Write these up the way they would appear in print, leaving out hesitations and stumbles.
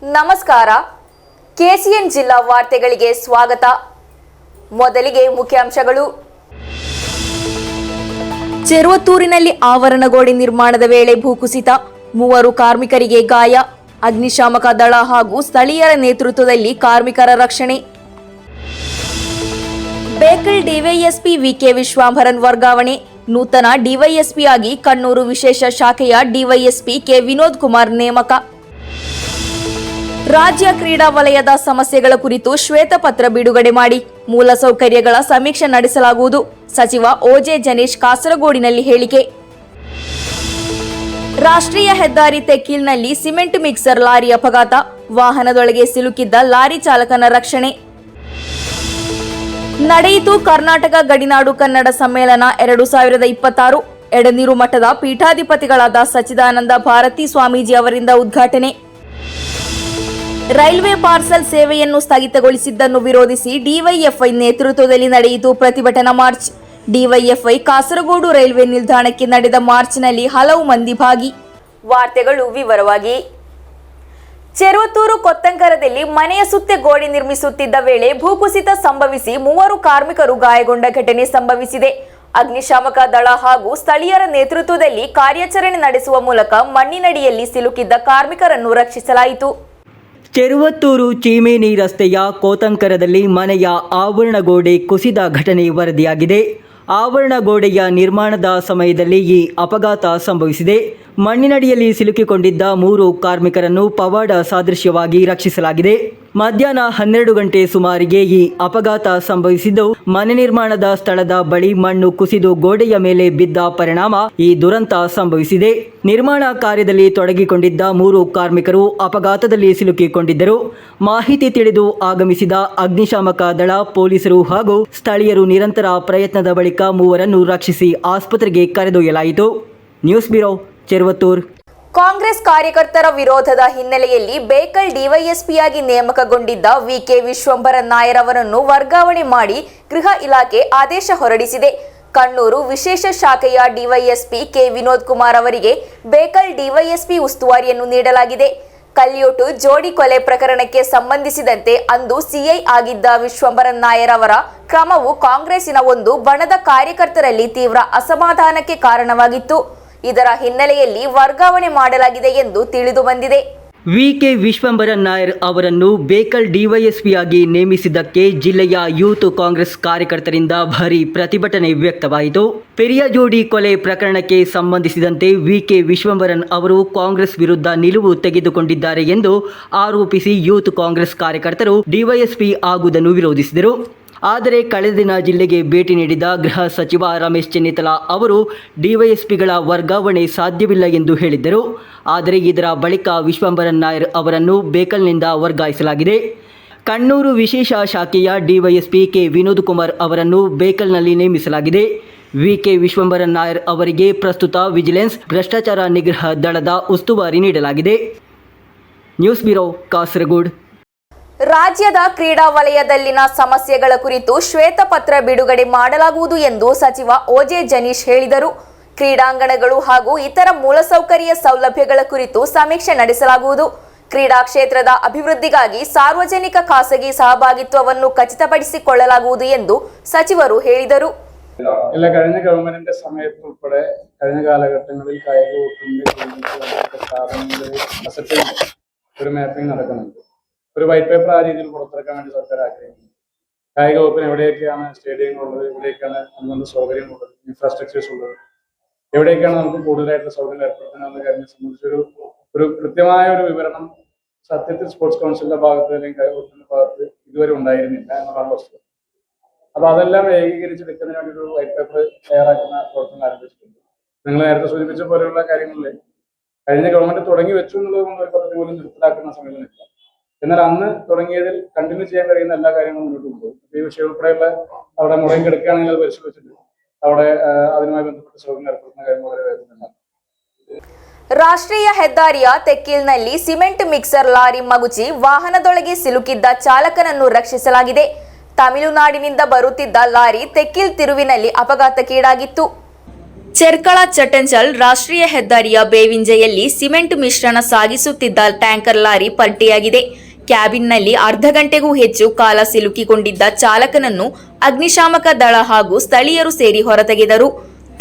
ನಮಸ್ಕಾರ. ಕೆಸಿಎನ್ ಜಿಲ್ಲಾ ವಾರ್ತೆಗಳಿಗೆ ಸ್ವಾಗತ. ಮೊದಲಿಗೆ ಮುಖ್ಯಾಂಶಗಳು. ಚೆರುವತ್ತೂರಿನಲ್ಲಿ ಆವರಣಗೋಡೆ ನಿರ್ಮಾಣದ ವೇಳೆ ಭೂಕುಸಿತ, 3 ಕಾರ್ಮಿಕರಿಗೆ ಗಾಯ. ಅಗ್ನಿಶಾಮಕ ದಳ ಹಾಗೂ ಸ್ಥಳೀಯರ ನೇತೃತ್ವದಲ್ಲಿ ಕಾರ್ಮಿಕರ ರಕ್ಷಣೆ. ಬೇಕಲ್ ಡಿವೈಎಸ್ಪಿ ವಿಕೆ ವಿಶ್ವಾಂಭರನ್ ವರ್ಗಾವಣೆ. ನೂತನ ಡಿವೈಎಸ್ಪಿಯಾಗಿ ಕಣ್ಣೂರು ವಿಶೇಷ ಶಾಖೆಯ ಡಿವೈಎಸ್ಪಿ ಕೆ ವಿನೋದ್ ಕುಮಾರ್ ನೇಮಕ. ರಾಜ್ಯ ಕ್ರೀಡಾ ವಲಯದ ಸಮಸ್ಯೆಗಳ ಕುರಿತು ಶ್ವೇತಪತ್ರ ಬಿಡುಗಡೆ ಮಾಡಿ ಮೂಲಸೌಕರ್ಯಗಳ ಸಮೀಕ್ಷೆ ನಡೆಸಲಾಗುವುದು. ಸಚಿವ ಓಜೆ ಜನೀಶ್ ಕಾಸರಗೋಡಿನಲ್ಲಿ ಹೇಳಿಕೆ. ರಾಷ್ಟ್ರೀಯ ಹೆದ್ದಾರಿ ತೆಕ್ಕೀಲ್ನಲ್ಲಿ ಸಿಮೆಂಟ್ ಮಿಕ್ಸರ್ ಲಾರಿ ಅಪಘಾತ, ವಾಹನದೊಳಗೆ ಸಿಲುಕಿದ್ದ ಲಾರಿ ಚಾಲಕನ ರಕ್ಷಣೆ. ನಡೆಯಿತು ಕರ್ನಾಟಕ ಗಡಿನಾಡು ಕನ್ನಡ ಸಮ್ಮೇಳನ 2026. ಎಡನೀರು ಮಠದ ಪೀಠಾಧಿಪತಿಗಳಾದ ಸಚ್ಚಿದಾನಂದ ಭಾರತಿ ಸ್ವಾಮೀಜಿ ಅವರಿಂದ ಉದ್ಘಾಟನೆ. ರೈಲ್ವೆ ಪಾರ್ಸಲ್ ಸೇವೆಯನ್ನು ಸ್ಥಗಿತಗೊಳಿಸಿದ್ದನ್ನು ವಿರೋಧಿಸಿ ಡಿವೈಎಫ್ಐ ನೇತೃತ್ವದಲ್ಲಿ ನಡೆಯಿತು ಪ್ರತಿಭಟನಾ ಮಾರ್ಚ್. ಡಿವೈಎಫ್ಐ ಕಾಸರಗೋಡು ರೈಲ್ವೆ ನಿಲ್ದಾಣಕ್ಕೆ ನಡೆದ ಮಾರ್ಚ್ನಲ್ಲಿ ಹಲವು ಮಂದಿ ಭಾಗಿ. ವಾರ್ತೆಗಳು ವಿವರವಾಗಿ. ಚೆರುವತ್ತೂರು ಕೊತ್ತಂಕರದಲ್ಲಿ ಮನೆಯ ಸುತ್ತ ಗೋಡೆ ನಿರ್ಮಿಸುತ್ತಿದ್ದ ವೇಳೆ ಭೂಕುಸಿತ ಸಂಭವಿಸಿ 3 ಕಾರ್ಮಿಕರು ಗಾಯಗೊಂಡ ಘಟನೆ ಸಂಭವಿಸಿದೆ. ಅಗ್ನಿಶಾಮಕ ದಳ ಹಾಗೂ ಸ್ಥಳೀಯರ ನೇತೃತ್ವದಲ್ಲಿ ಕಾರ್ಯಾಚರಣೆ ನಡೆಸುವ ಮೂಲಕ ಮಣ್ಣಿನಡಿಯಲ್ಲಿ ಸಿಲುಕಿದ್ದ ಕಾರ್ಮಿಕರನ್ನು ರಕ್ಷಿಸಲಾಯಿತು. ಚೆರುವತ್ತೂರು ಚೀಮೇನಿ ರಸ್ತೆಯ ಕೋತಂಕರದಲ್ಲಿ ಮನೆಯ ಆವರಣಗೋಡೆ ಕುಸಿದ ಘಟನೆ ವರದಿಯಾಗಿದೆ. ಆವರಣಗೋಡೆಯ ನಿರ್ಮಾಣದ ಸಮಯದಲ್ಲಿ ಈ ಅಪಘಾತ ಸಂಭವಿಸಿದೆ. ಮಣ್ಣಿನಡಿಯಲ್ಲಿ ಸಿಲುಕಿಕೊಂಡಿದ್ದ 3 ಕಾರ್ಮಿಕರನ್ನು ಪವಾಡ ಸಾದೃಶ್ಯವಾಗಿ ರಕ್ಷಿಸಲಾಗಿದೆ. ಮಧ್ಯಾಹ್ನ 12 ಗಂಟೆ ಸುಮಾರಿಗೆ ಈ ಅಪಘಾತ ಸಂಭವಿಸಿದ್ದು, ಮನೆ ನಿರ್ಮಾಣದ ಸ್ಥಳದ ಬಳಿ ಮಣ್ಣು ಕುಸಿದು ಗೋಡೆಯ ಮೇಲೆ ಬಿದ್ದ ಪರಿಣಾಮ ಈ ದುರಂತ ಸಂಭವಿಸಿದೆ. ನಿರ್ಮಾಣ ಕಾರ್ಯದಲ್ಲಿ ತೊಡಗಿಕೊಂಡಿದ್ದ 3 ಕಾರ್ಮಿಕರು ಅಪಘಾತದಲ್ಲಿ ಸಿಲುಕಿಕೊಂಡಿದ್ದರು. ಮಾಹಿತಿ ತಿಳಿದು ಆಗಮಿಸಿದ ಅಗ್ನಿಶಾಮಕ ದಳ, ಪೊಲೀಸರು ಹಾಗೂ ಸ್ಥಳೀಯರು ನಿರಂತರ ಪ್ರಯತ್ನದ ಬಳಿಕ 3ರನ್ನು ರಕ್ಷಿಸಿ ಆಸ್ಪತ್ರೆಗೆ ಕರೆದೊಯ್ಯಲಾಯಿತು. News bureau, Cheruvathur. ಕಾಂಗ್ರೆಸ್ ಕಾರ್ಯಕರ್ತರ ವಿರೋಧದ ಹಿನ್ನೆಲೆಯಲ್ಲಿ ಬೇಕಲ್ ಡಿವೈಎಸ್ಪಿಯಾಗಿ ನೇಮಕಗೊಂಡಿದ್ದ ವಿಕೆ ವಿಶ್ವಂಭರನ್ ನಾಯರ್ ಅವರನ್ನು ವರ್ಗಾವಣೆ ಮಾಡಿ ಗೃಹ ಇಲಾಖೆ ಆದೇಶ ಹೊರಡಿಸಿದೆ. ಕಣ್ಣೂರು ವಿಶೇಷ ಶಾಖೆಯ ಡಿವೈಎಸ್ಪಿ ಕೆ ವಿನೋದ್ ಕುಮಾರ್ ಅವರಿಗೆ ಬೇಕಲ್ ಡಿವೈಎಸ್ಪಿ ಉಸ್ತುವಾರಿಯನ್ನು ನೀಡಲಾಗಿದೆ. ಕಲ್ಯೋಟು ಜೋಡಿ ಕೊಲೆ ಪ್ರಕರಣಕ್ಕೆ ಸಂಬಂಧಿಸಿದಂತೆ ಅಂದು ಸಿಐ ಆಗಿದ್ದ ವಿಶ್ವಂಭರನ್ ನಾಯರ್ ಅವರ ಕ್ರಮವು ಕಾಂಗ್ರೆಸ್ಸಿನ ಒಂದು ಬಣದ ಕಾರ್ಯಕರ್ತರಲ್ಲಿ ತೀವ್ರ ಅಸಮಾಧಾನಕ್ಕೆ ಕಾರಣವಾಗಿತ್ತು. ಇದರ ಹಿನ್ನೆಲೆಯಲ್ಲಿ ವರ್ಗಾವಣೆ ಮಾಡಲಾಗಿದೆ ಎಂದು ತಿಳಿದು ಬಂದಿದೆ. ವಿಕೆ ವಿಶ್ವಂಭರನ್ ನಾಯರ್ ಅವರನ್ನು ಬೇಕಲ್ ಡಿವೈಎಸ್ಪಿಯಾಗಿ ನೇಮಿಸಿದ್ದಕ್ಕೆ ಜಿಲ್ಲೆಯ ಯೂತ್ ಕಾಂಗ್ರೆಸ್ ಕಾರ್ಯಕರ್ತರಿಂದ ಭಾರೀ ಪ್ರತಿಭಟನೆ ವ್ಯಕ್ತವಾಯಿತು. ಪೆರಿಯ ಜೋಡಿ ಕೊಲೆ ಪ್ರಕರಣಕ್ಕೆ ಸಂಬಂಧಿಸಿದಂತೆ ವಿಕೆ ವಿಶ್ವಂಭರನ್ ಅವರು ಕಾಂಗ್ರೆಸ್ ವಿರುದ್ಧ ನಿಲುವು ತೆಗೆದುಕೊಂಡಿದ್ದಾರೆ ಎಂದು ಆರೋಪಿಸಿ ಯೂತ್ ಕಾಂಗ್ರೆಸ್ ಕಾರ್ಯಕರ್ತರು ಡಿವೈಎಸ್ಪಿ ಆಗುವುದನ್ನು ವಿರೋಧಿಸಿದರು. ಆದರೆ ಕಳೆದ ದಿನ ಜಿಲ್ಲೆಗೆ ಭೇಟಿ ನೀಡಿದ ಗೃಹ ಸಚಿವ ರಮೇಶ್ ಚೆನ್ನಿತ್ತಲ ಅವರು ಡಿವೈಎಸ್ಪಿಗಳ ವರ್ಗಾವಣೆ ಸಾಧ್ಯವಿಲ್ಲ ಎಂದು ಹೇಳಿದ್ದರು. ಆದರೆ ಇದರ ಬಳಿಕ ವಿಶ್ವಂಭರನ್ ನಾಯರ್ ಅವರನ್ನು ಬೇಕಲ್ನಿಂದ ವರ್ಗಾಯಿಸಲಾಗಿದೆ. ಕಣ್ಣೂರು ವಿಶೇಷ ಶಾಖೆಯ ಡಿವೈಎಸ್ಪಿ ಕೆ ವಿನೋದ್ ಕುಮಾರ್ ಅವರನ್ನು ಬೇಕಲ್ನಲ್ಲಿ ನೇಮಿಸಲಾಗಿದೆ. ವಿಕೆ ವಿಶ್ವಂಭರನ್ ನಾಯರ್ ಅವರಿಗೆ ಪ್ರಸ್ತುತ ವಿಜಿಲೆನ್ಸ್ ಭ್ರಷ್ಟಾಚಾರ ನಿಗ್ರಹ ದಳದ ಉಸ್ತುವಾರಿ ನೀಡಲಾಗಿದೆ. News bureau, Kasaragod. ರಾಜ್ಯದ ಕ್ರೀಡಾ ವಲಯದಲ್ಲಿನ ಸಮಸ್ಯೆಗಳ ಕುರಿತು ಶ್ವೇತಪತ್ರ ಬಿಡುಗಡೆ ಮಾಡಲಾಗುವುದು ಎಂದು ಸಚಿವ ಓಜೆ ಜನೀಶ್ ಹೇಳಿದರು. ಕ್ರೀಡಾಂಗಣಗಳು ಹಾಗೂ ಇತರ ಮೂಲಸೌಕರ್ಯ ಸೌಲಭ್ಯಗಳ ಕುರಿತು ಸಮೀಕ್ಷೆ ನಡೆಸಲಾಗುವುದು. ಕ್ರೀಡಾ ಕ್ಷೇತ್ರದ ಅಭಿವೃದ್ಧಿಗಾಗಿ ಸಾರ್ವಜನಿಕ ಖಾಸಗಿ ಸಹಭಾಗಿತ್ವವನ್ನು ಖಚಿತಪಡಿಸಿಕೊಳ್ಳಲಾಗುವುದು ಎಂದು ಸಚಿವರು ಹೇಳಿದರು. കഴിഞ്ഞ ഗവൺമെന്റിന്റെ സമയത്ത് ഉൾപ്പെടെ കഴിഞ്ഞ കാലഘട്ടങ്ങളിൽ കായിക ഒരു മാപ്പിംഗ് നടക്കുന്നുണ്ട്. ഒരു വൈറ്റ് പേപ്പർ ആ രീതിയിൽ പുറത്തിറക്കാൻ വേണ്ടി സർക്കാർ ആഗ്രഹിക്കുന്നു. കായിക വകുപ്പിന് എവിടെയൊക്കെയാണ് സ്റ്റേഡിയങ്ങളുള്ളത്, എവിടെയൊക്കെയാണ് അനുബന്ധ സൗകര്യങ്ങളുള്ളത്, ഇൻഫ്രാസ്ട്രക്ചേഴ്സ് ഉള്ളത്, എവിടെയൊക്കെയാണ് നമുക്ക് കൂടുതലായിട്ടുള്ള സൗകര്യം ഏർപ്പെടുത്തുന്ന കാര്യത്തെ സംബന്ധിച്ചൊരു കൃത്യമായ ഒരു വിവരണം സത്യത്തിൽ സ്പോർട്സ് കൗൺസിലിന്റെ ഭാഗത്ത് അല്ലെങ്കിൽ കായിക വകുപ്പിന്റെ ഭാഗത്ത് ഇതുവരെ ഉണ്ടായിരുന്നില്ല എന്നുള്ളതാണ് വസ്തുത. അപ്പൊ അതെല്ലാം ഏകീകരിച്ചെടുക്കുന്നതിന് വേണ്ടി ഒരു വൈറ്റ് പേപ്പർ തയ്യാറാക്കുന്ന പ്രവർത്തനം ആരംഭിച്ചിട്ടുണ്ട്. നിങ്ങൾ നേരത്തെ സൂചിപ്പിച്ച പോലെയുള്ള കാര്യങ്ങളിൽ കഴിഞ്ഞ ഗവൺമെന്റ് തുടങ്ങി വെച്ചു എന്നുള്ളത് കൊണ്ട് ഒരു പദ്ധതി പോലും നിർത്തലാക്കുന്ന സമയത്തിനില്ല. എന്നാൽ അന്ന് തുടങ്ങിയതിൽ കണ്ടിന്യൂ ചെയ്യാൻ കഴിയുന്ന എല്ലാ കാര്യങ്ങളും മുന്നോട്ട് കൊണ്ടുപോകും. ഈ വിഷയം ഉൾപ്പെടെയുള്ള അവിടെ മുറയും കിടക്കുകയാണെങ്കിൽ അത് പരിശോധിച്ചിട്ട് അവിടെ അതുമായി ബന്ധപ്പെട്ട സൗകര്യം ഏർപ്പെടുത്തുന്ന കാര്യം വളരെ വേഗത്തിലാണ്. ರಾಷ್ಟ್ರೀಯ ಹೆದ್ದಾರಿಯ ತೆಕ್ಕೀಲ್ನಲ್ಲಿ ಸಿಮೆಂಟ್ ಮಿಕ್ಸರ್ ಲಾರಿ ಮಗುಚಿ ವಾಹನದೊಳಗೆ ಸಿಲುಕಿದ್ದ ಚಾಲಕನನ್ನು ರಕ್ಷಿಸಲಾಗಿದೆ. ತಮಿಳುನಾಡಿನಿಂದ ಬರುತ್ತಿದ್ದ ಲಾರಿ ತೆಕ್ಕೀಲ್ ತಿರುವಿನಲ್ಲಿ ಅಪಘಾತಕ್ಕೀಡಾಗಿತ್ತು. ಚೆರ್ಕಳ ಚಟ್ಟಂಚಲ್ ರಾಷ್ಟ್ರೀಯ ಹೆದ್ದಾರಿಯ ಬೇವಿಂಜೆಯಲ್ಲಿ ಸಿಮೆಂಟ್ ಮಿಶ್ರಣ ಸಾಗಿಸುತ್ತಿದ್ದ ಟ್ಯಾಂಕರ್ ಲಾರಿ ಪಲ್ಟಿಯಾಗಿದೆ. ಕ್ಯಾಬಿನ್ನಲ್ಲಿ ಅರ್ಧ ಗಂಟೆಗೂ ಹೆಚ್ಚು ಕಾಲ ಸಿಲುಕಿಕೊಂಡಿದ್ದ ಚಾಲಕನನ್ನು ಅಗ್ನಿಶಾಮಕ ದಳ ಹಾಗೂ ಸ್ಥಳೀಯರು ಸೇರಿ ಹೊರತೆಗೆದರು.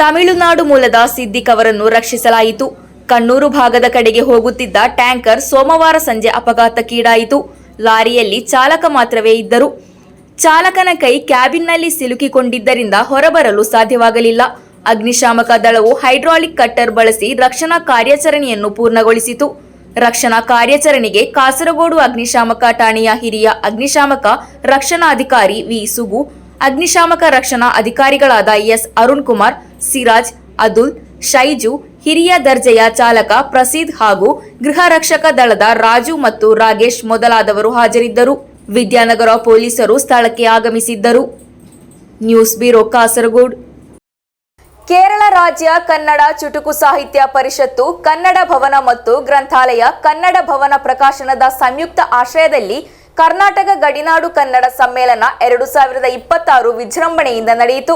ತಮಿಳುನಾಡು ಮೂಲದ ಸಿದ್ದಿಕ್ ಅವರನ್ನು ರಕ್ಷಿಸಲಾಯಿತು. ಕಣ್ಣೂರು ಭಾಗದ ಕಡೆಗೆ ಹೋಗುತ್ತಿದ್ದ ಟ್ಯಾಂಕರ್ ಸೋಮವಾರ ಸಂಜೆ ಅಪಘಾತಕ್ಕೀಡಾಯಿತು. ಲಾರಿಯಲ್ಲಿ ಚಾಲಕ ಮಾತ್ರವೇ ಇದ್ದರು. ಚಾಲಕನ ಕೈ ಕ್ಯಾಬಿನ್ನಲ್ಲಿ ಸಿಲುಕಿಕೊಂಡಿದ್ದರಿಂದ ಹೊರಬರಲು ಸಾಧ್ಯವಾಗಲಿಲ್ಲ. ಅಗ್ನಿಶಾಮಕ ದಳವು ಹೈಡ್ರಾಲಿಕ್ ಕಟ್ಟರ್ ಬಳಸಿ ರಕ್ಷಣಾ ಕಾರ್ಯಾಚರಣೆಯನ್ನು ಪೂರ್ಣಗೊಳಿಸಿತು. ರಕ್ಷಣಾ ಕಾರ್ಯಾಚರಣೆಗೆ ಕಾಸರಗೋಡು ಅಗ್ನಿಶಾಮಕ ಠಾಣೆಯ ಹಿರಿಯ ಅಗ್ನಿಶಾಮಕ ರಕ್ಷಣಾಧಿಕಾರಿ ವಿ ಸುಗು, ಅಗ್ನಿಶಾಮಕ ರಕ್ಷಣಾ ಅಧಿಕಾರಿಗಳಾದ ಎಸ್ ಅರುಣ್ ಕುಮಾರ್, ಸಿರಾಜ್, ಅದುಲ್, ಶೈಜು, ಹಿರಿಯ ದರ್ಜೆಯ ಚಾಲಕ ಪ್ರಸೀದ್ ಹಾಗೂ ಗೃಹ ರಕ್ಷಕ ದಳದ ರಾಜು ಮತ್ತು ರಾಗೇಶ್ ಮೊದಲಾದವರು ಹಾಜರಿದ್ದರು. ವಿದ್ಯಾನಗರ ಪೊಲೀಸರು ಸ್ಥಳಕ್ಕೆ ಆಗಮಿಸಿದ್ದರು. News bureau, Kasaragod. ಕೇರಳ ರಾಜ್ಯ ಕನ್ನಡ ಚುಟುಕು ಸಾಹಿತ್ಯ ಪರಿಷತ್ತು, ಕನ್ನಡ ಭವನ ಮತ್ತು ಗ್ರಂಥಾಲಯ, ಕನ್ನಡ ಭವನ ಪ್ರಕಾಶನದ ಸಂಯುಕ್ತ ಆಶ್ರಯದಲ್ಲಿ ಕರ್ನಾಟಕ ಗಡಿನಾಡು ಕನ್ನಡ ಸಮ್ಮೇಳನ 2026 ವಿಜೃಂಭಣೆಯಿಂದ ನಡೆಯಿತು.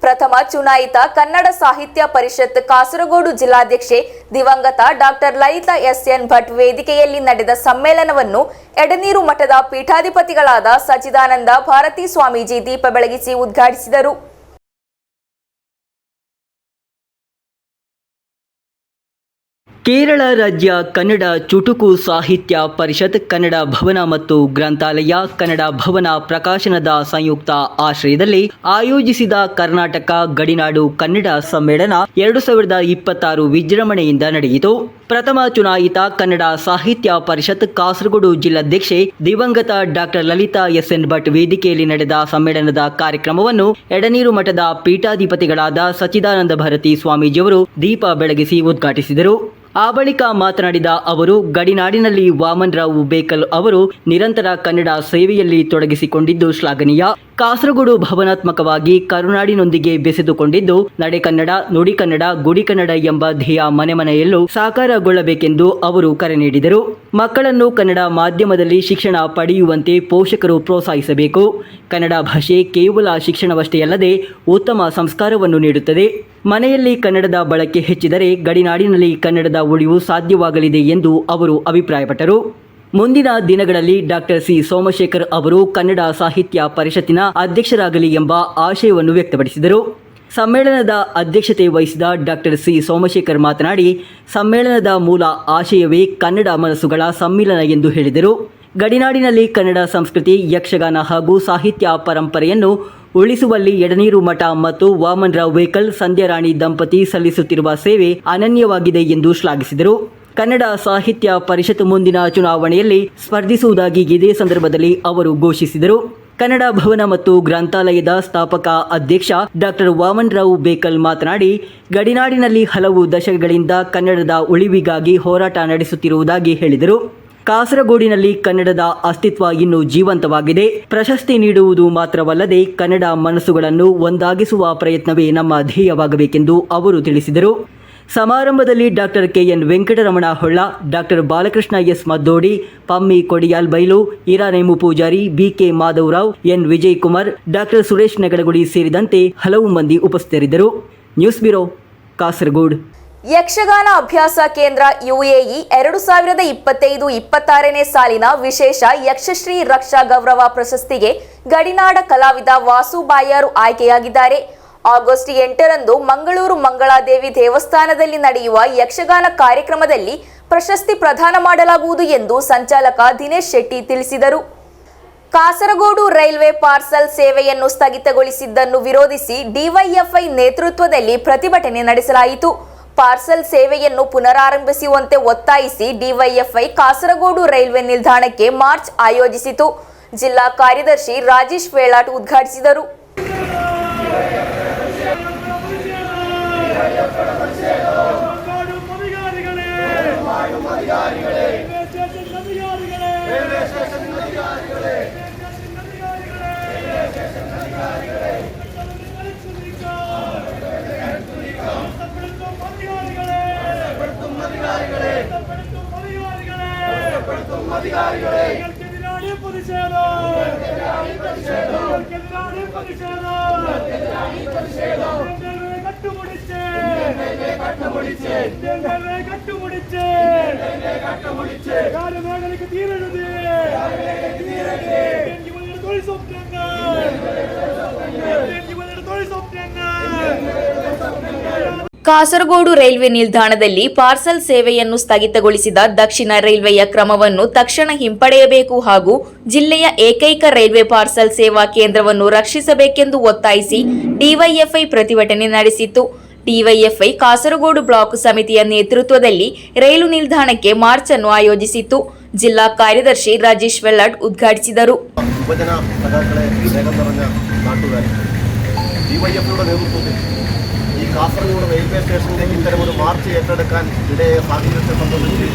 ಪ್ರಥಮ ಚುನಾಯಿತ ಕನ್ನಡ ಸಾಹಿತ್ಯ ಪರಿಷತ್ ಕಾಸರಗೋಡು ಜಿಲ್ಲಾಧ್ಯಕ್ಷೆ ದಿವಂಗತ ಡಾಕ್ಟರ್ ಲಲಿತಾ ಎಸ್.ಎನ್. ಭಟ್ ವೇದಿಕೆಯಲ್ಲಿ ನಡೆದ ಸಮ್ಮೇಳನವನ್ನು ಎಡನೀರು ಮಠದ ಪೀಠಾಧಿಪತಿಗಳಾದ ಸಚ್ಚಿದಾನಂದ ಭಾರತಿ ಸ್ವಾಮೀಜಿ ದೀಪ ಬೆಳಗಿಸಿ ಉದ್ಘಾಟಿಸಿದರು. ಕೇರಳ ರಾಜ್ಯ ಕನ್ನಡ ಚುಟುಕು ಸಾಹಿತ್ಯ ಪರಿಷತ್, ಕನ್ನಡ ಭವನ ಮತ್ತು ಗ್ರಂಥಾಲಯ, ಕನ್ನಡ ಭವನ ಪ್ರಕಾಶನದ ಸಂಯುಕ್ತ ಆಶ್ರಯದಲ್ಲಿ ಆಯೋಜಿಸಿದ ಕರ್ನಾಟಕ ಗಡಿನಾಡು ಕನ್ನಡ ಸಮ್ಮೇಳನ 2026 ವಿಜೃಂಭಣೆಯಿಂದ ನಡೆಯಿತು. ಪ್ರಥಮ ಚುನಾಯಿತ ಕನ್ನಡ ಸಾಹಿತ್ಯ ಪರಿಷತ್ ಕಾಸರಗೋಡು ಜಿಲ್ಲಾಧ್ಯಕ್ಷೆ ದಿವಂಗತ ಡಾಕ್ಟರ್ ಲಲಿತಾ ಎಸ್.ಎನ್. ಭಟ್ ವೇದಿಕೆಯಲ್ಲಿ ನಡೆದ ಸಮ್ಮೇಳನದ ಕಾರ್ಯಕ್ರಮವನ್ನು ಎಡನೀರು ಮಠದ ಪೀಠಾಧಿಪತಿಗಳಾದ ಸಚ್ಚಿದಾನಂದ ಭಾರತಿ ಸ್ವಾಮೀಜಿಯವರು ದೀಪ ಬೆಳಗಿಸಿ ಉದ್ಘಾಟಿಸಿದರು. ಆ ಬಳಿಕ ಮಾತನಾಡಿದ ಅವರು, ಗಡಿನಾಡಿನಲ್ಲಿ ವಾಮನ್ ರಾವ್ ಬೇಕಲ್ ಅವರು ನಿರಂತರ ಕನ್ನಡ ಸೇವೆಯಲ್ಲಿ ತೊಡಗಿಸಿಕೊಂಡಿದ್ದು ಶ್ಲಾಘನೀಯ. ಕಾಸರಗೋಡು ಭಾವನಾತ್ಮಕವಾಗಿ ಕರುನಾಡಿನೊಂದಿಗೆ ಬೆಸೆದುಕೊಂಡಿದ್ದು, ನಡೆ ಕನ್ನಡ, ನುಡಿ ಕನ್ನಡ, ಗುಡಿ ಕನ್ನಡ ಎಂಬ ಧ್ಯೇಯ ಮನೆ ಮನೆಯಲ್ಲೂ ಸಾಕಾರಗೊಳ್ಳಬೇಕೆಂದು ಅವರು ಕರೆ ನೀಡಿದರು. ಮಕ್ಕಳನ್ನು ಕನ್ನಡ ಮಾಧ್ಯಮದಲ್ಲಿ ಶಿಕ್ಷಣ ಪಡೆಯುವಂತೆ ಪೋಷಕರು ಪ್ರೋತ್ಸಾಹಿಸಬೇಕು. ಕನ್ನಡ ಭಾಷೆ ಕೇವಲ ಶಿಕ್ಷಣವಷ್ಟೇ ಅಲ್ಲದೆ ಉತ್ತಮ ಸಂಸ್ಕಾರವನ್ನು ನೀಡುತ್ತದೆ. ಮನೆಯಲ್ಲಿ ಕನ್ನಡದ ಬಳಕೆ ಹೆಚ್ಚಿದರೆ ಗಡಿನಾಡಿನಲ್ಲಿ ಕನ್ನಡದ ಉಳಿವು ಸಾಧ್ಯವಾಗಲಿದೆ ಎಂದು ಅವರು ಅಭಿಪ್ರಾಯಪಟ್ಟರು. ಮುಂದಿನ ದಿನಗಳಲ್ಲಿ ಡಾಕ್ಟರ್ ಸಿ ಸೋಮಶೇಖರ್ ಅವರು ಕನ್ನಡ ಸಾಹಿತ್ಯ ಪರಿಷತ್ತಿನ ಅಧ್ಯಕ್ಷರಾಗಲಿ ಎಂಬ ಆಶಯವನ್ನು ವ್ಯಕ್ತಪಡಿಸಿದರು. ಸಮ್ಮೇಳನದ ಅಧ್ಯಕ್ಷತೆ ವಹಿಸಿದ ಡಾಕ್ಟರ್ ಸಿ ಸೋಮಶೇಖರ್ ಮಾತನಾಡಿ, ಸಮ್ಮೇಳನದ ಮೂಲ ಆಶಯವೇ ಕನ್ನಡ ಮನಸ್ಸುಗಳ ಸಮ್ಮಿಲನ ಎಂದು ಹೇಳಿದರು. ಗಡಿನಾಡಿನಲ್ಲಿ ಕನ್ನಡ ಸಂಸ್ಕೃತಿ, ಯಕ್ಷಗಾನ ಹಾಗೂ ಸಾಹಿತ್ಯ ಪರಂಪರೆಯನ್ನು ಉಳಿಸುವಲ್ಲಿ ಎಡನೀರು ಮಠ ಮತ್ತು ವಾಮನ್ ರಾವ್ ವೇಕಲ್ ಸಂಧ್ಯಾರಾಣಿ ದಂಪತಿ ಸಲ್ಲಿಸುತ್ತಿರುವ ಸೇವೆ ಅನನ್ಯವಾಗಿದೆ ಎಂದು ಶ್ಲಾಘಿಸಿದರು. ಕನ್ನಡ ಸಾಹಿತ್ಯ ಪರಿಷತ್ ಮುಂದಿನ ಚುನಾವಣೆಯಲ್ಲಿ ಸ್ಪರ್ಧಿಸುವುದಾಗಿ ಇದೇ ಸಂದರ್ಭದಲ್ಲಿ ಅವರು ಘೋಷಿಸಿದರು. ಕನ್ನಡ ಭವನ ಮತ್ತು ಗ್ರಂಥಾಲಯದ ಸ್ಥಾಪಕ ಅಧ್ಯಕ್ಷ ಡಾಕ್ಟರ್ ವಾಮನ್ ರಾವ್ ಬೇಕಲ್ ಮಾತನಾಡಿ, ಗಡಿನಾಡಿನಲ್ಲಿ ಹಲವು ದಶಕಗಳಿಂದ ಕನ್ನಡದ ಉಳಿವಿಗಾಗಿ ಹೋರಾಟ ನಡೆಸುತ್ತಿರುವುದಾಗಿ ಹೇಳಿದರು. ಕಾಸರಗೋಡಿನಲ್ಲಿ ಕನ್ನಡದ ಅಸ್ತಿತ್ವ ಇನ್ನೂ ಜೀವಂತವಾಗಿದೆ. ಪ್ರಶಸ್ತಿ ನೀಡುವುದು ಮಾತ್ರವಲ್ಲದೆ ಕನ್ನಡ ಮನಸ್ಸುಗಳನ್ನು ಒಂದಾಗಿಸುವ ಪ್ರಯತ್ನವೇ ನಮ್ಮ ಧ್ಯೇಯವಾಗಬೇಕೆಂದು ಅವರು ತಿಳಿಸಿದರು. ಸಮಾರಂಭದಲ್ಲಿ doctor K N. Venkataramana Holla, doctor Balakrishna S. Maddodi, Pammi Kodial Bail, Iranemu Poojary, B K. Madhavrao, N. Vijayakumar, doctor Suresh Negalagudi ಸೇರಿದಂತೆ ಹಲವು ಮಂದಿ ಉಪಸ್ಥಿತರಿದ್ದರು. News bureau, Kasaragod. ಯಕ್ಷಗಾನ ಅಭ್ಯಾಸ ಕೇಂದ್ರ ಯುಎಇ 2025-26ನೇ ಸಾಲಿನ ವಿಶೇಷ ಯಕ್ಷಶ್ರೀ ರಕ್ಷಾ ಗೌರವ ಪ್ರಶಸ್ತಿಗೆ ಗಡಿನಾಡ ಕಲಾವಿದ ವಾಸು ಬಾಯಾರು ಆಯ್ಕೆಯಾಗಿದ್ದಾರೆ. ಆಗಸ್ಟ್ 8ರಂದು ಮಂಗಳೂರು ಮಂಗಳಾದೇವಿ ದೇವಸ್ಥಾನದಲ್ಲಿ ನಡೆಯುವ ಯಕ್ಷಗಾನ ಕಾರ್ಯಕ್ರಮದಲ್ಲಿ ಪ್ರಶಸ್ತಿ ಪ್ರದಾನ ಮಾಡಲಾಗುವುದು ಎಂದು ಸಂಚಾಲಕ ದಿನೇಶ್ ಶೆಟ್ಟಿ ತಿಳಿಸಿದರು. ಕಾಸರಗೋಡು ರೈಲ್ವೆ ಪಾರ್ಸಲ್ ಸೇವೆಯನ್ನು ಸ್ಥಗಿತಗೊಳಿಸಿದ್ದನ್ನು ವಿರೋಧಿಸಿ ಡಿವೈಎಫ್ಐ ನೇತೃತ್ವದಲ್ಲಿ ಪ್ರತಿಭಟನೆ ನಡೆಸಲಾಯಿತು. ಪಾರ್ಸಲ್ ಸೇವೆಯನ್ನು ಪುನರಾರಂಭಿಸುವಂತೆ ಒತ್ತಾಯಿಸಿ ಡಿವೈಎಫ್ಐ ಕಾಸರಗೋಡು ರೈಲ್ವೆ ನಿಲ್ದಾಣಕ್ಕೆ ಮಾರ್ಚ್ ಆಯೋಜಿಸಿತು. ಜಿಲ್ಲಾ ಕಾರ್ಯದರ್ಶಿ ರಾಜೇಶ್ ವೇಳಾಟ್ ಉದ್ಘಾಟಿಸಿದರು. ಕಾಸರಗೋಡು ರೈಲ್ವೆ ನಿಲ್ದಾಣದಲ್ಲಿ ಪಾರ್ಸಲ್ ಸೇವೆಯನ್ನು ಸ್ಥಗಿತಗೊಳಿಸಿದ ದಕ್ಷಿಣ ರೈಲ್ವೆಯ ಕ್ರಮವನ್ನು ತಕ್ಷಣ ಹಿಂಪಡೆಯಬೇಕು ಹಾಗೂ ಜಿಲ್ಲೆಯ ಏಕೈಕ ರೈಲ್ವೆ ಪಾರ್ಸಲ್ ಸೇವಾ ಕೇಂದ್ರವನ್ನು ರಕ್ಷಿಸಬೇಕೆಂದು ಒತ್ತಾಯಿಸಿ ಡಿವೈಎಫ್ಐ ಪ್ರತಿಭಟನೆ ನಡೆಸಿತು. ಡಿವೈಎಫ್ಐ ಕಾಸರಗೋಡು ಬ್ಲಾಕ್ ಸಮಿತಿಯ ನೇತೃತ್ವದಲ್ಲಿ ರೈಲು ನಿಲ್ದಾಣಕ್ಕೆ ಮಾರ್ಚ್ ಅನ್ನು ಆಯೋಜಿಸಿತ್ತು. ಜಿಲ್ಲಾ ಕಾರ್ಯದರ್ಶಿ ರಾಜೇಶ್ ವೆಲ್ಲಡ್ ಉದ್ಘಾಟಿಸಿದರು. ഈ കാസർഗോഡ് റെയിൽവേ സ്റ്റേഷനിലേക്ക് ഇത്തരമൊരു മാർച്ച് ഏറ്റെടുക്കാൻ ഇടയ സാഹചര്യത്തെ സംബന്ധിച്ച്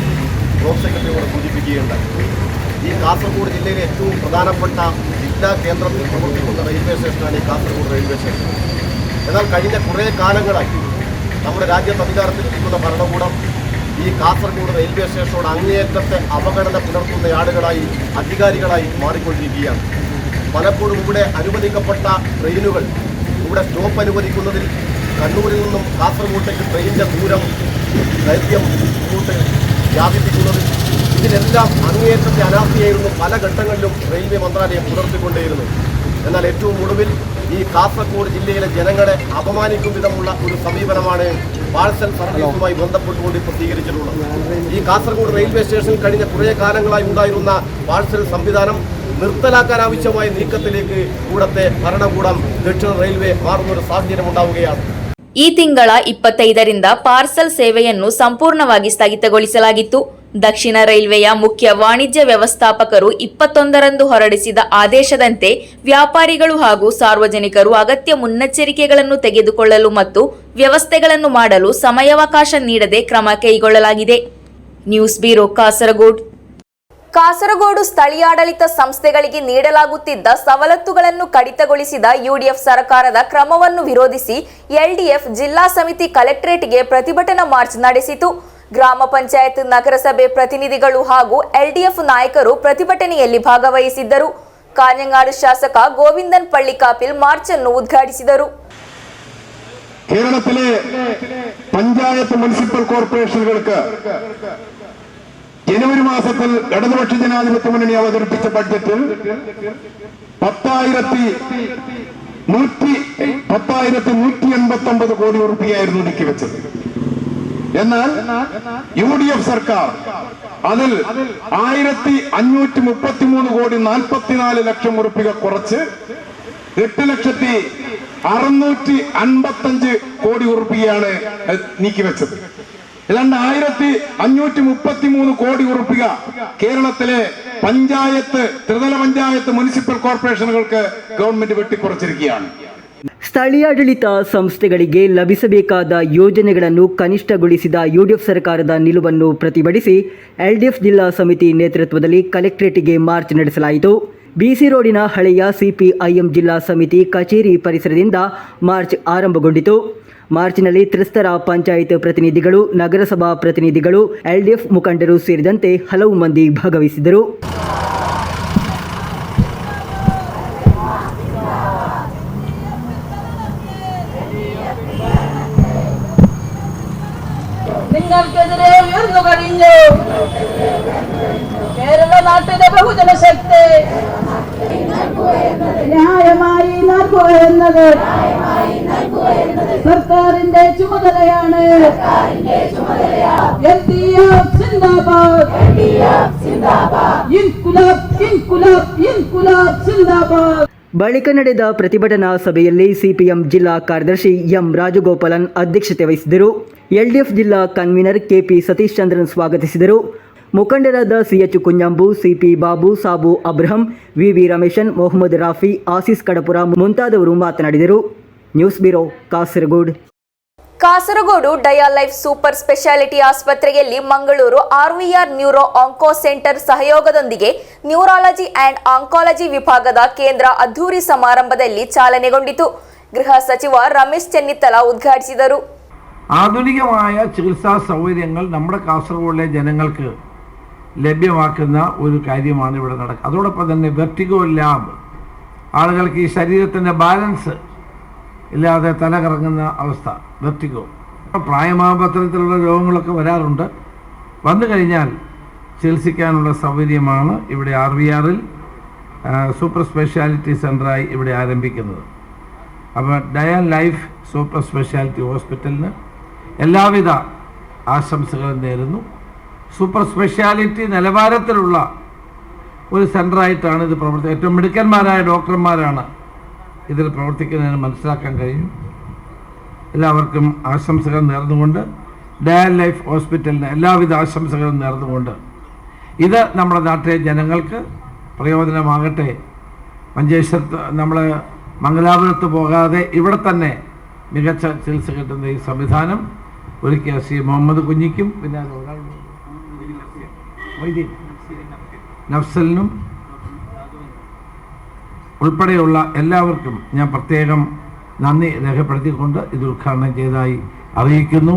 ബ്ലോക്ക് സെക്രട്ടറിയോട് സൂചിപ്പിക്കുകയുണ്ടായി. ഈ കാസർഗോഡ് ജില്ലയിലെ ഏറ്റവും പ്രധാനപ്പെട്ട ജില്ലാ കേന്ദ്രത്തിൽ പ്രവർത്തിക്കുന്ന റെയിൽവേ സ്റ്റേഷനാണ് ഈ കാസർഗോഡ് റെയിൽവേ സ്റ്റേഷൻ. എന്നാൽ കഴിഞ്ഞ കുറേ കാലങ്ങളായി നമ്മുടെ രാജ്യത്ത് അധികാരത്തിലിരിക്കുന്ന ഭരണകൂടം ഈ കാസർഗോഡ് റെയിൽവേ സ്റ്റേഷനോട് അങ്ങേയറ്റത്തെ അവഗണന പുലർത്തുന്ന ആളുകളായി അധികാരികളായി മാറിക്കൊണ്ടിരിക്കുകയാണ്. പലപ്പോഴും ഇവിടെ അനുവദിക്കപ്പെട്ട ട്രെയിനുകൾ ഇവിടെ സ്റ്റോപ്പ് അനുവദിക്കുന്നതിൽ കണ്ണൂരിൽ നിന്നും കാസർഗോട്ടേക്ക് ട്രെയിനിൻ്റെ ദൈർഘ്യം ഇങ്ങോട്ട് വ്യാപിപ്പിക്കുന്നത് ഇതിനെല്ലാം അങ്ങേയറ്റത്തെ അനാസ്ഥയായിരുന്നു പല ഘട്ടങ്ങളിലും റെയിൽവേ മന്ത്രാലയം പുലർത്തിക്കൊണ്ടേയിരുന്നു. എന്നാൽ ഏറ്റവും ഒടുവിൽ ഈ കാസർഗോഡ് ജില്ലയിലെ ജനങ്ങളെ അപമാനിക്കും വിധമുള്ള ഒരു സമീപനമാണ് പാഴ്സൽ സർവീസുമായി ബന്ധപ്പെട്ടുകൊണ്ട് ഇപ്പോൾ സ്വീകരിച്ചിട്ടുള്ളത്. ഈ കാസർഗോഡ് റെയിൽവേ സ്റ്റേഷനിൽ കഴിഞ്ഞ കുറേ കാലങ്ങളായി ഉണ്ടായിരുന്ന പാഴ്സൽ സംവിധാനം നിർത്തലാക്കാൻ ആവശ്യമായ നീക്കത്തിലേക്ക് ഇവിടുത്തെ ഭരണകൂടം ദക്ഷിണ റെയിൽവേ മാറുന്നൊരു സാഹചര്യം ഉണ്ടാവുകയാണ്. ಈ ತಿಂಗಳ 25ರಿಂದ ಪಾರ್ಸಲ್ ಸೇವೆಯನ್ನು ಸಂಪೂರ್ಣವಾಗಿ ಸ್ಥಗಿತಗೊಳಿಸಲಾಗಿತ್ತು. ದಕ್ಷಿಣ ರೈಲ್ವೆಯ ಮುಖ್ಯ ವಾಣಿಜ್ಯ ವ್ಯವಸ್ಥಾಪಕರು 21ರಂದು ಹೊರಡಿಸಿದ ಆದೇಶದಂತೆ ವ್ಯಾಪಾರಿಗಳು ಹಾಗೂ ಸಾರ್ವಜನಿಕರು ಅಗತ್ಯ ಮುನ್ನೆಚ್ಚರಿಕೆಗಳನ್ನು ತೆಗೆದುಕೊಳ್ಳಲು ಮತ್ತು ವ್ಯವಸ್ಥೆಗಳನ್ನು ಮಾಡಲು ಸಮಯಾವಕಾಶ ನೀಡದೆ ಕ್ರಮ ಕೈಗೊಳ್ಳಲಾಗಿದೆ. News bureau Kasaragod. ಕಾಸರಗೋಡು ಸ್ಥಳೀಯಾಡಳಿತ ಸಂಸ್ಥೆಗಳಿಗೆ ನೀಡಲಾಗುತ್ತಿದ್ದ ಸವಲತ್ತುಗಳನ್ನು ಕಡಿತಗೊಳಿಸಿದ ಯುಡಿಎಫ್ ಸರ್ಕಾರದ ಕ್ರಮವನ್ನು ವಿರೋಧಿಸಿ ಎಲ್ಡಿಎಫ್ ಜಿಲ್ಲಾ ಸಮಿತಿ ಕಲೆಕ್ಟರೇಟ್ಗೆ ಪ್ರತಿಭಟನಾ ಮಾರ್ಚ್ ನಡೆಸಿತು. ಗ್ರಾಮ ಪಂಚಾಯತ್, ನಗರಸಭೆ ಪ್ರತಿನಿಧಿಗಳು ಹಾಗೂ ಎಲ್ಡಿಎಫ್ ನಾಯಕರು ಪ್ರತಿಭಟನೆಯಲ್ಲಿ ಭಾಗವಹಿಸಿದ್ದರು. ಕಾഞ്ഞങ്ങാട് ಶಾಸಕ ಗೋವಿಂದನ್ ಪಳ್ಳಿಕಾಪಿಲ್ ಮಾರ್ಚ್ ಅನ್ನು ಉದ್ಘಾಟಿಸಿದರು. കേരളത്തിലെ പഞ്ചായത്ത് മുനിസിപ്പൽ കോർപ്പറേഷനുകൾക്ക് ജനുവരി മാസത്തിൽ ഇടതുപക്ഷ ജനാധിപത്യ മുന്നണി അവതരിപ്പിച്ച ബഡ്ജറ്റിൽ 10,189 കോടി രൂപയായിരുന്നു നീക്കിവെച്ചത്. എന്നാൽ യുഡിഎഫ് സർക്കാർ അതിൽ 1,533 കോടി 44 ലക്ഷം രൂപ കുറച്ച് 8,655 കോടി രൂപയാണ് നീക്കിവെച്ചത്. ഏതാണ്ട് 1,533 കോടി രൂപ കേരളത്തിലെ പഞ്ചായത്ത്, ത്രിതല പഞ്ചായത്ത്, മുനിസിപ്പൽ കോർപ്പറേഷനുകൾക്ക് ഗവൺമെന്റ് വെട്ടിക്കുറച്ചിരിക്കുകയാണ്. ಸ್ಥಳೀಯಾಡಳಿತ ಸಂಸ್ಥೆಗಳಿಗೆ ಲಭಿಸಬೇಕಾದ ಯೋಜನೆಗಳನ್ನು ಕನಿಷ್ಠಗೊಳಿಸಿದ ಯುಡಿಎಫ್ ಸರ್ಕಾರದ ನಿಲುವನ್ನು ಪ್ರತಿಭಟಿಸಿ ಎಲ್ಡಿಎಫ್ ಜಿಲ್ಲಾ ಸಮಿತಿ ನೇತೃತ್ವದಲ್ಲಿ ಕಲೆಕ್ಟರೇಟ್ಗೆ ಮಾರ್ಚ್ ನಡೆಸಲಾಯಿತು. ಬಿಸಿ ರೋಡಿನ ಹಳೆಯ ಸಿಪಿಐಎಂ ಜಿಲ್ಲಾ ಸಮಿತಿ ಕಚೇರಿ ಪರಿಸರದಿಂದ ಮಾರ್ಚ್ ಆರಂಭಗೊಂಡಿತು. ಮಾರ್ಚ್ನಲ್ಲಿ ತ್ರಿಸ್ತರ ಪಂಚಾಯತ್ ಪ್ರತಿನಿಧಿಗಳು, ನಗರಸಭಾ ಪ್ರತಿನಿಧಿಗಳು, ಎಲ್ಡಿಎಫ್ ಮುಖಂಡರು ಸೇರಿದಂತೆ ಹಲವು ಮಂದಿ ಭಾಗವಹಿಸಿದ್ದರು. നിങ്ങൾക്കെതിരെ ഉയർന്നു കഴിഞ്ഞു കേരള നാട്ടിലെ ബഹുജന ശക്തി. ന്യായമായി നൽകുക എന്നത് സർക്കാരിന്റെ ചുമതലയാണ്. എൽഡിഎഫ് സിന്ദാബാദ്, ഇൻകുലാബ് ഇൻകുലാബ് ഇൻകുലാബ് സിന്ദാബാദ്. ಬಳಿಕ ನಡೆದ ಪ್ರತಿಭಟನಾ ಸಭೆಯಲ್ಲಿ ಸಿಪಿಎಂ ಜಿಲ್ಲಾ ಕಾರ್ಯದರ್ಶಿ ಎಂ ರಾಜಗೋಪಾಲನ್ ಅಧ್ಯಕ್ಷತೆ ವಹಿಸಿದರು. ಎಲ್ಡಿಎಫ್ ಜಿಲ್ಲಾ ಕನ್ವೀನರ್ ಕೆಪಿ ಸತೀಶ್ ಚಂದ್ರನ್ ಸ್ವಾಗತಿಸಿದರು. ಮುಖಂಡರಾದ CH Kunjambu, CP Babu, Sabu Abraham, VV Rameshan, Mohammed Rafi, Azeez Kadappuram ಮುಂತಾದವರು ಮಾತನಾಡಿದರು. News bureau Kasaragod. Kasaragod Dialife super speciality ಆಸ್ಪತ್ರೆಯಲ್ಲಿ Mangaluru RVR neuro onco centre ಸಹಯೋಗದೊಂದಿಗೆ ನ್ಯೂರಾಲಜಿ ಆ್ಯಂಡ್ ಆಂಕಾಲಜಿ ವಿಭಾಗದ ಕೇಂದ್ರ ಅದ್ಧೂರಿ ಸಮಾರಂಭದಲ್ಲಿ ಚಾಲನೆಗೊಂಡಿತು. ಗೃಹ ಸಚಿವ ರಮೇಶ್ ಚೆನ್ನಿತ್ತಲ ಉದ್ಘಾಟಿಸಿದರು. ആധുനികമായ ചികിത്സാ സൗകര്യങ്ങൾ നമ്മുടെ കാസർഗോഡിലെ ജനങ്ങൾക്ക് ലഭ്യമാക്കുന്ന ഒരു കാര്യമാണ് ഇവിടെ നടക്കുന്നത്. അതോടൊപ്പം തന്നെ വെർട്ടിഗോ ലാബ്, ആളുകൾക്ക് ഈ ശരീരത്തിൻ്റെ ബാലൻസ് ഇല്ലാതെ തല കറങ്ങുന്ന അവസ്ഥ, വെർട്ടിഗോ. പ്രായമാകുമ്പോൾ അത്തരത്തിലുള്ള രോഗങ്ങളൊക്കെ വരാറുണ്ട്. വന്നു കഴിഞ്ഞാൽ ചികിത്സിക്കാനുള്ള സൗകര്യമാണ് ഇവിടെ RVRൽ സൂപ്പർ സ്പെഷ്യാലിറ്റി സെൻ്ററായി ഇവിടെ ആരംഭിക്കുന്നത്. അപ്പോൾ ഡയൽ ലൈഫ് സൂപ്പർ സ്പെഷ്യാലിറ്റി ഹോസ്പിറ്റലിന് എല്ലാവിധ ആശംസകളും നേരുന്നു. സൂപ്പർ സ്പെഷ്യാലിറ്റി നിലവാരത്തിലുള്ള ഒരു സെൻ്ററായിട്ടാണ് ഇത് പ്രവർത്തിക്കുന്നത്. ഏറ്റവും മിടുക്കന്മാരായ ഡോക്ടർമാരാണ് ഇതിൽ പ്രവർത്തിക്കുന്നതിന് മനസ്സിലാക്കാൻ കഴിയും. എല്ലാവർക്കും ആശംസകൾ നേർന്നുകൊണ്ട്, ഡയൽ ലൈഫ് ഹോസ്പിറ്റലിന് എല്ലാവിധ ആശംസകളും നേർന്നുകൊണ്ട്, ഇത് നമ്മുടെ നാട്ടിലെ ജനങ്ങൾക്ക് പ്രയോജനമാകട്ടെ. മഞ്ചേശ്വരത്ത് നമ്മൾ മംഗലാപുരത്ത് പോകാതെ ഇവിടെ തന്നെ മികച്ച ചികിത്സ കിട്ടുന്ന ഈ സംവിധാനം ഒരുക്കിയ ശ്രീ മുഹമ്മദ് കുഞ്ഞിക്കും പിന്നെ നഫ്സലിനും ഉൾപ്പെടെയുള്ള എല്ലാവർക്കും ഞാൻ പ്രത്യേകം നന്ദി രേഖപ്പെടുത്തിക്കൊണ്ട് ഇത് ഉദ്ഘാടനം ചെയ്തതായി അറിയിക്കുന്നു.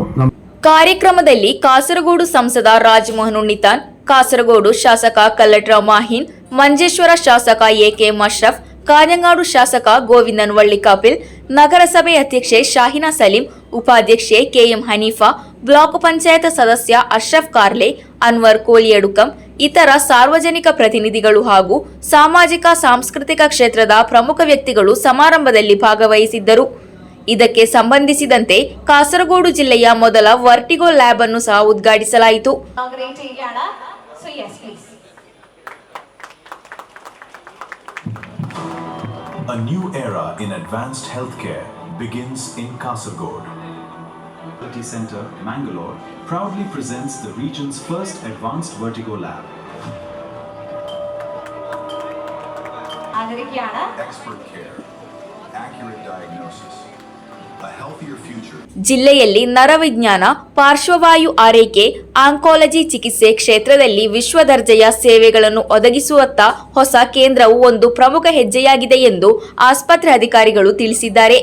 ಕಾರ್ಯಕ್ರಮದಲ್ಲಿ ಕಾಸರಗೋಡು ಸಂಸದ ರಾಜಮೋಹನ್ ಉಣ್ಣಿತಾನ್, ಕಾಸರಗೋಡು ಶಾಸಕ ಕಲ್ಲಟ್ರಾವ್ ಮಾಹಿನ್, ಮಂಜೇಶ್ವರ ಶಾಸಕ ಎಕೆ ಮಶ್ರಫ್, ಕಾഞ്ഞങ്ങാಡು ಶಾಸಕ ಗೋವಿಂದನ್ ವಳ್ಳಿಕಾಪಿಲ್, ನಗರಸಭೆ ಅಧ್ಯಕ್ಷೆ ಶಾಹಿನಾ ಸಲೀಂ, ಉಪಾಧ್ಯಕ್ಷೆ ಕೆಎಂ ಹನೀಫಾ, ಬ್ಲಾಕ್ ಪಂಚಾಯತ್ ಸದಸ್ಯ ಅಶ್ರಫ್ ಕಾರ್ಲೆ, ಅನ್ವರ್ ಕೋಲಿಯಡುಕಂ, ಇತರ ಸಾರ್ವಜನಿಕ ಪ್ರತಿನಿಧಿಗಳು ಹಾಗೂ ಸಾಮಾಜಿಕ ಸಾಂಸ್ಕೃತಿಕ ಕ್ಷೇತ್ರದ ಪ್ರಮುಖ ವ್ಯಕ್ತಿಗಳು ಸಮಾರಂಭದಲ್ಲಿ ಭಾಗವಹಿಸಿದ್ದರು. ಇದಕ್ಕೆ ಸಂಬಂಧಿಸಿದಂತೆ ಕಾಸರಗೋಡು ಜಿಲ್ಲೆಯ ಮೊದಲ ವರ್ಟಿಗೋ ಲ್ಯಾಬ್ ಅನ್ನು ಸಹ ಉದ್ಘಾಟಿಸಲಾಯಿತು. A new era in advanced healthcare begins in Kasaragod. Quality Center, Mangalore, proudly presents the region's first advanced vertigo lab. Expert care, accurate diagnosis, a healthier future. ಜಿಲ್ಲೆಯಲ್ಲಿ ನರವಿಜ್ಞಾನ, ಪಾರ್ಶ್ವವಾಯು ಆರೈಕೆ, ಆಂಕಾಲಜಿ ಚಿಕಿತ್ಸೆ ಕ್ಷೇತ್ರದಲ್ಲಿ ವಿಶ್ವ ದರ್ಜೆಯ ಸೇವೆಗಳನ್ನು ಒದಗಿಸುವತ್ತ ಹೊಸ ಕೇಂದ್ರವು ಒಂದು ಪ್ರಮುಖ ಹೆಜ್ಜೆಯಾಗಿದೆ ಎಂದು ಆಸ್ಪತ್ರೆ ಅಧಿಕಾರಿಗಳು ತಿಳಿಸಿದ್ದಾರೆ.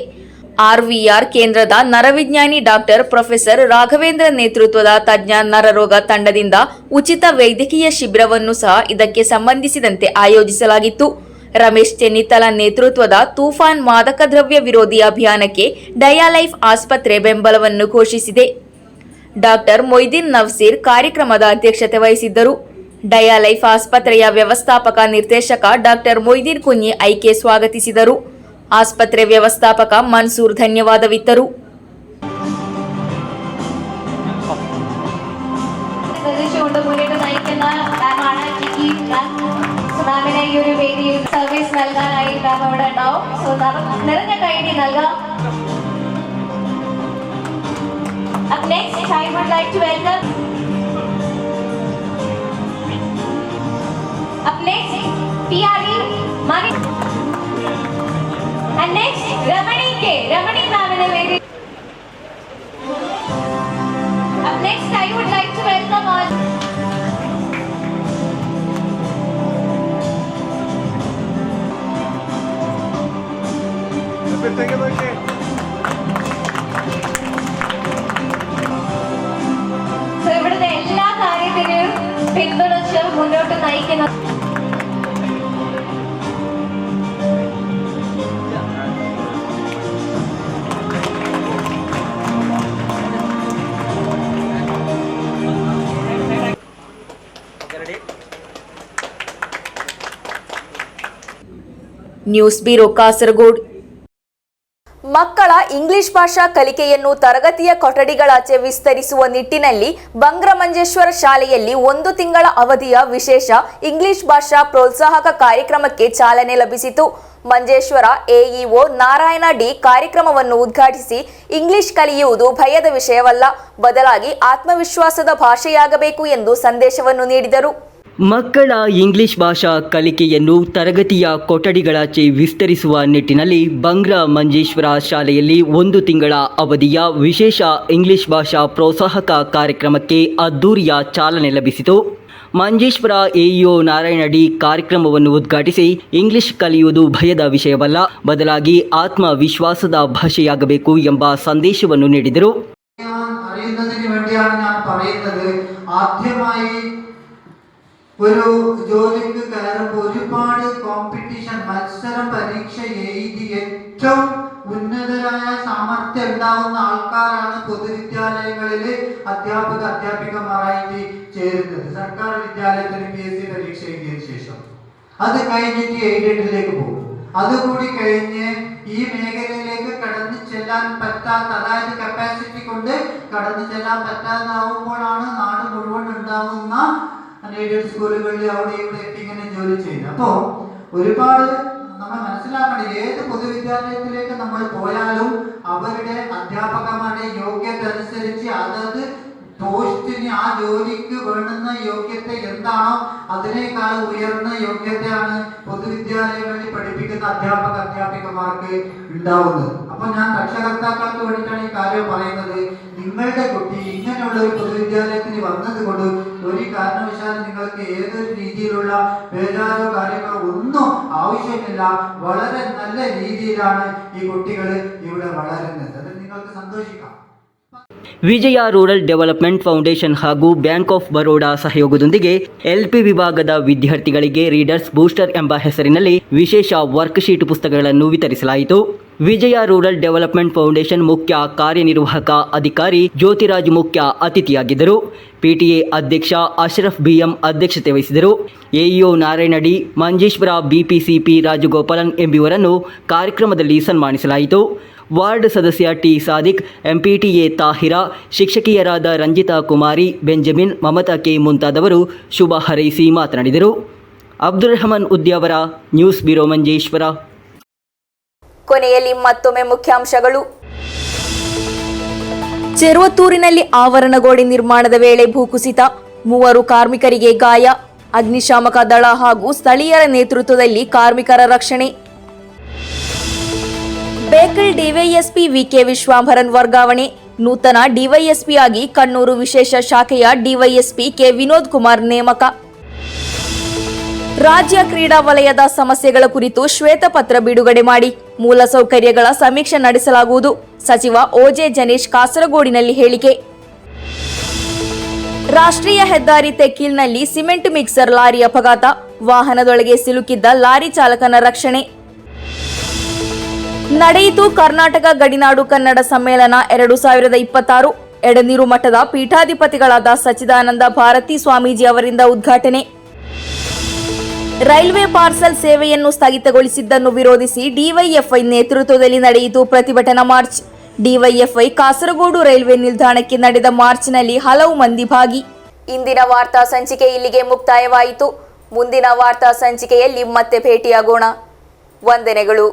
RVR ಕೇಂದ್ರದ ನರವಿಜ್ಞಾನಿ ಡಾಕ್ಟರ್ ಪ್ರೊಫೆಸರ್ ರಾಘವೇಂದ್ರ ನೇತೃತ್ವದ ತಜ್ಞ ನರರೋಗ ತಂಡದಿಂದ ಉಚಿತ ವೈದ್ಯಕೀಯ ಶಿಬಿರವನ್ನು ಸಹ ಇದಕ್ಕೆ ಸಂಬಂಧಿಸಿದಂತೆ ಆಯೋಜಿಸಲಾಗಿತ್ತು. ರಮೇಶ್ ಚೆನ್ನಿತ್ತಲ ನೇತೃತ್ವದ ತೂಫಾನ್ ಮಾದಕ ದ್ರವ್ಯ ವಿರೋಧಿ ಅಭಿಯಾನಕ್ಕೆ ಡಯಾಲೈಫ್ ಆಸ್ಪತ್ರೆ ಬೆಂಬಲವನ್ನು ಘೋಷಿಸಿದೆ. ಡಾಕ್ಟರ್ ಮೊಯ್ದೀನ್ ನವ್ಸೀರ್ ಕಾರ್ಯಕ್ರಮದ ಅಧ್ಯಕ್ಷತೆ ವಹಿಸಿದ್ದರು. ಡಯಾಲೈಫ್ ಆಸ್ಪತ್ರೆಯ ವ್ಯವಸ್ಥಾಪಕ ನಿರ್ದೇಶಕ ಡಾಕ್ಟರ್ ಮೊಯ್ದೀನ್ ಕುഞ്ഞി ಐಕೆ ಸ್ವಾಗತಿಸಿದರು. ಆಸ್ಪತ್ರೆ ವ್ಯವಸ್ಥಾಪಕ ಮನ್ಸೂರ್ ಧನ್ಯವಾದವಿತ್ತರು. സർവീസ് നൽകാനായി മാം അവിടെ ഉണ്ടാവും. സോ നിറഞ്ഞ കൈയടി നൽകാം. Up next, I would like to welcome. Up next, PRE Mani. And next, Ramani K. Ramani ma'am in a very. Up next, I would like to welcome all. ഇവിടുത്തെ എല്ലാ കാര്യത്തിനും പിന്തുണച്ച് മുന്നോട്ട് നയിക്കുന്ന ನ್ಯೂಸ್ ಬ್ಯೂರೋ ಕಾಸರಗೋಡು. ಮಕ್ಕಳ ಇಂಗ್ಲಿಷ್ ಭಾಷಾ ಕಲಿಕೆಯನ್ನು ತರಗತಿಯ ಕೊಠಡಿಗಳಾಚೆ ವಿಸ್ತರಿಸುವ ನಿಟ್ಟಿನಲ್ಲಿ ಬಂಗ್ರಮಂಜೇಶ್ವರ ಶಾಲೆಯಲ್ಲಿ 1 ತಿಂಗಳ ಅವಧಿಯ ವಿಶೇಷ ಇಂಗ್ಲಿಷ್ ಭಾಷಾ ಪ್ರೋತ್ಸಾಹಕ ಕಾರ್ಯಕ್ರಮಕ್ಕೆ ಚಾಲನೆ ಲಭಿಸಿತು. ಮಂಜೇಶ್ವರ ಎಇಒ ನಾರಾಯಣ ಡಿ ಕಾರ್ಯಕ್ರಮವನ್ನು ಉದ್ಘಾಟಿಸಿ ಇಂಗ್ಲಿಷ್ ಕಲಿಯುವುದು ಭಯದ ವಿಷಯವಲ್ಲ, ಬದಲಾಗಿ ಆತ್ಮವಿಶ್ವಾಸದ ಭಾಷೆಯಾಗಬೇಕು ಎಂದು ಸಂದೇಶವನ್ನು ನೀಡಿದರು. ಮಕ್ಕಳ ಇಂಗ್ಲಿಷ್ ಭಾಷಾ ಕಲಿಕೆಯನ್ನು ತರಗತಿಯ ಕೊಠಡಿಗಳಾಚೆ ವಿಸ್ತರಿಸುವ ನಿಟ್ಟಿನಲ್ಲಿ ಬಂಗ್ರ ಮಂಜೇಶ್ವರ ಶಾಲೆಯಲ್ಲಿ 1 ತಿಂಗಳ ಅವಧಿಯ ವಿಶೇಷ ಇಂಗ್ಲಿಷ್ ಭಾಷಾ ಪ್ರೋತ್ಸಾಹಕ ಕಾರ್ಯಕ್ರಮಕ್ಕೆ ಅದ್ದೂರಿಯ ಚಾಲನೆ ಲಭಿಸಿತು. ಮಂಜೇಶ್ವರ ಎಇಒ ನಾರಾಯಣ ಡಿ ಕಾರ್ಯಕ್ರಮವನ್ನು ಉದ್ಘಾಟಿಸಿ ಇಂಗ್ಲಿಷ್ ಕಲಿಯುವುದು ಭಯದ ವಿಷಯವಲ್ಲ, ಬದಲಾಗಿ ಆತ್ಮವಿಶ್ವಾಸದ ಭಾಷೆಯಾಗಬೇಕು ಎಂಬ ಸಂದೇಶವನ್ನು ನೀಡಿದರು. ഒരു ജോലിക്ക് കയറുമ്പോൾ ഒരുപാട് കോമ്പറ്റീഷൻ, മത്സരം, പരീക്ഷ എഴുതി ഏറ്റവും ഉന്നതരായ സാമർഥ്യം ഉണ്ടാവുന്ന ആൾക്കാരാണ് പൊതുവിദ്യാലയങ്ങളിൽ അധ്യാപികമാരായിട്ട് ചേരുന്നത്. സർക്കാർ വിദ്യാലയത്തിൽ PSC പരീക്ഷ എഴുതിയതിനു ശേഷം അത് കഴിഞ്ഞിട്ട് എയ്ഡഡിലേക്ക് പോകും. അതുകൂടി കഴിഞ്ഞ് ഈ മേഖലയിലേക്ക് കടന്നു ചെല്ലാൻ പറ്റാത്ത, അതായത് കപ്പാസിറ്റി കൊണ്ട് കടന്നു ചെല്ലാൻ പറ്റാതാവുമ്പോഴാണ് നാട് മുഴുവൻ ഉണ്ടാവുന്ന അൺഎയ്ഡഡ് സ്കൂളുകളിൽ അവിടെ ഇവിടെ ഇങ്ങനെ ജോലി ചെയ്യുന്നത്. അപ്പോൾ ഒരുപാട് നമ്മൾ മനസ്സിലാക്കണം, ഏത് പൊതുവിദ്യാലയത്തിലേക്ക് നമ്മൾ പോയാലും അവരുടെ അധ്യാപകന്മാരുടെ യോഗ്യത അനുസരിച്ച് അതത് പോസ്റ്റിന് ആ ജോലിക്ക് വേണ്ടുന്ന യോഗ്യത എന്താണോ അതിനേക്കാൾ ഉയർന്ന യോഗ്യതയാണ് പൊതുവിദ്യാലയങ്ങളിൽ പഠിപ്പിക്കുന്ന അധ്യാപകന്മാർക്ക് ഉണ്ടാവുന്നത്. അപ്പൊ ഞാൻ രക്ഷകർത്താക്കൾക്ക് വേണ്ടിയിട്ടാണ് ഈ കാര്യം പറയുന്നത്. നിങ്ങളുടെ കുട്ടി ഇങ്ങനെയുള്ള ഒരു പൊതുവിദ്യാലയത്തിന് വന്നത് കൊണ്ട് ഒരു കാരണവശാലും നിങ്ങൾക്ക് ഏതൊരു രീതിയിലുള്ള ബേജാരോ കാര്യങ്ങളോ ഒന്നും ആവശ്യമില്ല. വളരെ നല്ല രീതിയിലാണ് ഈ കുട്ടികൾ ഇവിടെ വളരുന്നത്. അത് നിങ്ങൾക്ക് സന്തോഷിക്കാം. ವಿಜಯ ರೂರಲ್ ಡೆವಲಪ್ಮೆಂಟ್ ಫೌಂಡೇಶನ್ ಹಾಗೂ ಬ್ಯಾಂಕ್ ಆಫ್ ಬರೋಡಾ ಸಹಯೋಗದೊಂದಿಗೆ LP ವಿಭಾಗದ ವಿದ್ಯಾರ್ಥಿಗಳಿಗೆ ರೀಡರ್ಸ್ ಬೂಸ್ಟರ್ ಎಂಬ ಹೆಸರಿನಲ್ಲಿ ವಿಶೇಷ ವರ್ಕ್ಶೀಟ್ ಪುಸ್ತಕಗಳನ್ನು ವಿತರಿಸಲಾಯಿತು. ವಿಜಯ ರೂರಲ್ ಡೆವಲಪ್ಮೆಂಟ್ ಫೌಂಡೇಶನ್ ಮುಖ್ಯ ಕಾರ್ಯನಿರ್ವಾಹಕ ಅಧಿಕಾರಿ ಜ್ಯೋತಿರಾಜ್ ಮುಖ್ಯ ಅತಿಥಿಯಾಗಿದ್ದರು. PTA ಅಧ್ಯಕ್ಷ ಅಶ್ರಫ್ BM ಅಧ್ಯಕ್ಷತೆ ವಹಿಸಿದರು. AEO ನಾರಾಯಣಡಿ, ಮಂಜೇಶ್ವರ BPCP ರಾಜಗೋಪಾಲನ್ ಎಂಬಿವರನ್ನು ಕಾರ್ಯಕ್ರಮದಲ್ಲಿ ಸನ್ಮಾನಿಸಲಾಯಿತು. ವಾರ್ಡ್ ಸದಸ್ಯ T ಸಾದಿಕ್, MPTA ತಾಹಿರಾ, ಶಿಕ್ಷಕಿಯರಾದ ರಂಜಿತಾ ಕುಮಾರಿ, ಬೆಂಜಮಿನ್, ಮಮತಾ K ಮುಂತಾದವರು ಶುಭ ಹಾರೈಸಿ ಮಾತನಾಡಿದರು. Abdul Rahman Udyavara, news bureau Manjeshwar. ಕೊನೆಯಲ್ಲಿ ಮತ್ತೊಮ್ಮೆ ಮುಖ್ಯಾಂಶಗಳು. ಚೆರುವತ್ತೂರಿನಲ್ಲಿ ಆವರಣಗೋಡೆ ನಿರ್ಮಾಣದ ವೇಳೆ ಭೂಕುಸಿತ, 3 ಕಾರ್ಮಿಕರಿಗೆ ಗಾಯ, ಅಗ್ನಿಶಾಮಕ ದಳ ಹಾಗೂ ಸ್ಥಳೀಯರ ನೇತೃತ್ವದಲ್ಲಿ ಕಾರ್ಮಿಕರ ರಕ್ಷಣೆ. ಬೇಕಲ್ ಡಿವೈಎಸ್ಪಿ VK ವಿಶ್ವಂಭರನ್ ವರ್ಗಾವಣೆ, ನೂತನ ಡಿವೈಎಸ್ಪಿ ಆಗಿ ಕಣ್ಣೂರು ವಿಶೇಷ ಶಾಖೆಯ ಡಿವೈಎಸ್ಪಿ K ವಿನೋದ್ ಕುಮಾರ್ ನೇಮಕ. ರಾಜ್ಯ ಕ್ರೀಡಾ ವಲಯದ ಸಮಸ್ಯೆಗಳ ಕುರಿತು ಶ್ವೇತಪತ್ರ ಬಿಡುಗಡೆ ಮಾಡಿ ಮೂಲಸೌಕರ್ಯಗಳ ಸಮೀಕ್ಷೆ ನಡೆಸಲಾಗುವುದು, ಸಚಿವ OJ ಜನೇಶ್ ಕಾಸರಗೋಡಿನಲ್ಲಿ ಹೇಳಿಕೆ. ರಾಷ್ಟ್ರೀಯ ಹೆದ್ದಾರಿ ತೆಕ್ಕೀಲ್ನಲ್ಲಿ ಸಿಮೆಂಟ್ ಮಿಕ್ಸರ್ ಲಾರಿ ಅಪಘಾತ, ವಾಹನದೊಳಗೆ ಸಿಲುಕಿದ್ದ ಲಾರಿ ಚಾಲಕನ ರಕ್ಷಣೆ. ನಡೆಯಿತು ಕರ್ನಾಟಕ ಗಡಿನಾಡು ಕನ್ನಡ ಸಮ್ಮೇಳನ 2026. ಎಡನೀರು ಮಠದ ಪೀಠಾಧಿಪತಿಗಳಾದ ಸಚ್ಚಿದಾನಂದ ಭಾರತಿ ಸ್ವಾಮೀಜಿ ಅವರಿಂದ ಉದ್ಘಾಟನೆ. ರೈಲ್ವೆ ಪಾರ್ಸಲ್ ಸೇವೆಯನ್ನು ಸ್ಥಗಿತಗೊಳಿಸಿದ್ದನ್ನು ವಿರೋಧಿಸಿ ಡಿವೈಎಫ್ಐ ನೇತೃತ್ವದಲ್ಲಿ ನಡೆಯಿತು ಪ್ರತಿಭಟನಾ ಮಾರ್ಚ್. ಡಿವೈಎಫ್ಐ ಕಾಸರಗೋಡು ರೈಲ್ವೆ ನಿಲ್ದಾಣಕ್ಕೆ ನಡೆದ ಮಾರ್ಚ್ನಲ್ಲಿ ಹಲವು ಮಂದಿ ಭಾಗಿ. ಇಂದಿನ ವಾರ್ತಾ ಸಂಚಿಕೆ ಇಲ್ಲಿಗೆ ಮುಕ್ತಾಯವಾಯಿತು. ಮುಂದಿನ ವಾರ್ತಾ ಸಂಚಿಕೆಯಲ್ಲಿ ಮತ್ತೆ ಭೇಟಿಯಾಗೋಣ. ವಂದನೆಗಳು.